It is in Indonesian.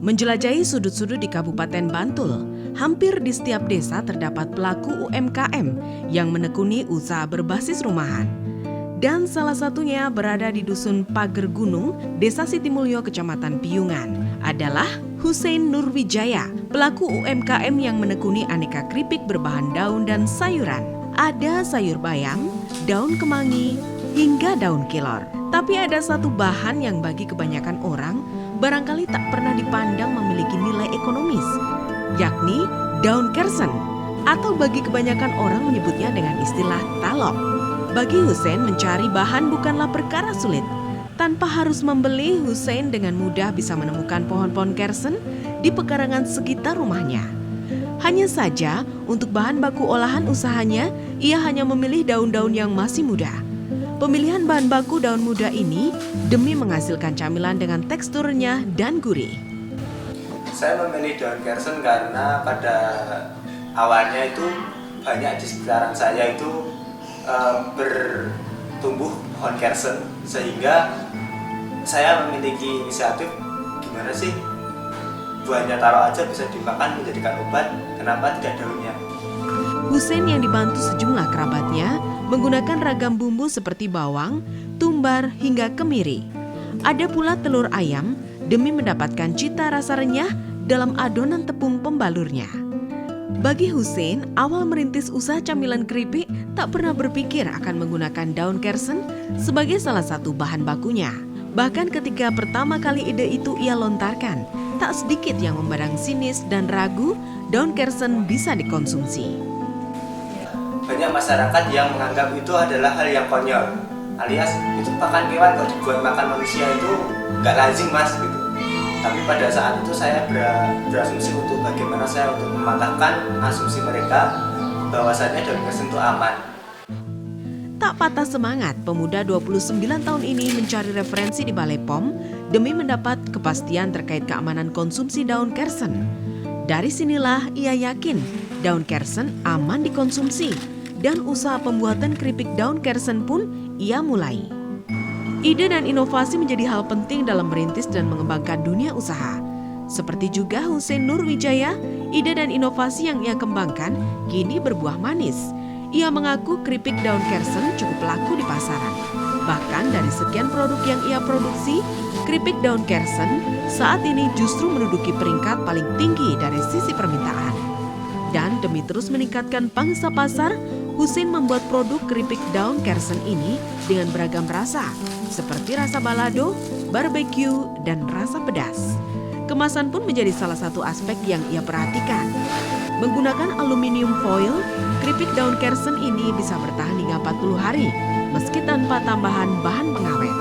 Menjelajahi sudut-sudut di Kabupaten Bantul, hampir di setiap desa terdapat pelaku UMKM yang menekuni usaha berbasis rumahan. Dan salah satunya berada di Dusun Pager Gunung, Desa Sitimulyo, Kecamatan Piungan, adalah Hussein Nurwijaya, pelaku UMKM yang menekuni aneka keripik berbahan daun dan sayuran. Ada sayur bayam, daun kemangi, hingga daun kelor. Tapi ada satu bahan yang bagi kebanyakan orang barangkali tak pernah dipandang memiliki nilai ekonomis, yakni daun kersen, atau bagi kebanyakan orang menyebutnya dengan istilah talok. Bagi Hussein, mencari bahan bukanlah perkara sulit. Tanpa harus membeli, Hussein dengan mudah bisa menemukan pohon-pohon kersen di pekarangan sekitar rumahnya. Hanya saja, untuk bahan baku olahan usahanya, ia hanya memilih daun-daun yang masih muda. Pemilihan bahan baku daun muda ini demi menghasilkan camilan dengan teksturnya dan gurih. Saya memilih daun kersen karena pada awalnya itu banyak di sekitaran saya itu bertumbuh pohon kersen, sehingga saya memiliki inisiatif gimana sih buahnya taruh aja bisa dimakan menjadikan obat, kenapa tidak daunnya. Hussein yang dibantu sejumlah kerabatnya menggunakan ragam bumbu seperti bawang, tumbar, hingga kemiri. Ada pula telur ayam demi mendapatkan cita rasa renyah dalam adonan tepung pembalurnya. Bagi Hussein, awal merintis usaha camilan keripik tak pernah berpikir akan menggunakan daun kersen sebagai salah satu bahan bakunya. Bahkan ketika pertama kali ide itu ia lontarkan, tak sedikit yang memandang sinis dan ragu daun kersen bisa dikonsumsi. Banyak masyarakat yang menganggap itu adalah hal yang konyol, alias itu pakan kewan kok dibuat makan manusia itu nggak lazim mas gitu. Tapi pada saat itu saya berasumsi untuk bagaimana saya untuk mematahkan asumsi mereka bahwasannya daun kersen itu aman. Tak patah semangat, pemuda 29 tahun ini mencari referensi di Balai POM demi mendapat kepastian terkait keamanan konsumsi daun kersen. Dari sinilah ia yakin daun kersen aman dikonsumsi dan usaha pembuatan keripik daun kersen pun ia mulai. Ide dan inovasi menjadi hal penting dalam merintis dan mengembangkan dunia usaha. Seperti juga Hussein Nurwijaya, ide dan inovasi yang ia kembangkan kini berbuah manis. Ia mengaku keripik daun kersen cukup laku di pasaran. Bahkan dari sekian produk yang ia produksi, keripik daun kersen saat ini justru menduduki peringkat paling tinggi dari sisi permintaan. Dan demi terus meningkatkan pangsa pasar, Hussein membuat produk keripik daun kersen ini dengan beragam rasa, seperti rasa balado, barbecue, dan rasa pedas. Kemasan pun menjadi salah satu aspek yang ia perhatikan. Menggunakan aluminium foil, keripik daun kersen ini bisa bertahan hingga 40 hari, meski tanpa tambahan bahan pengawet.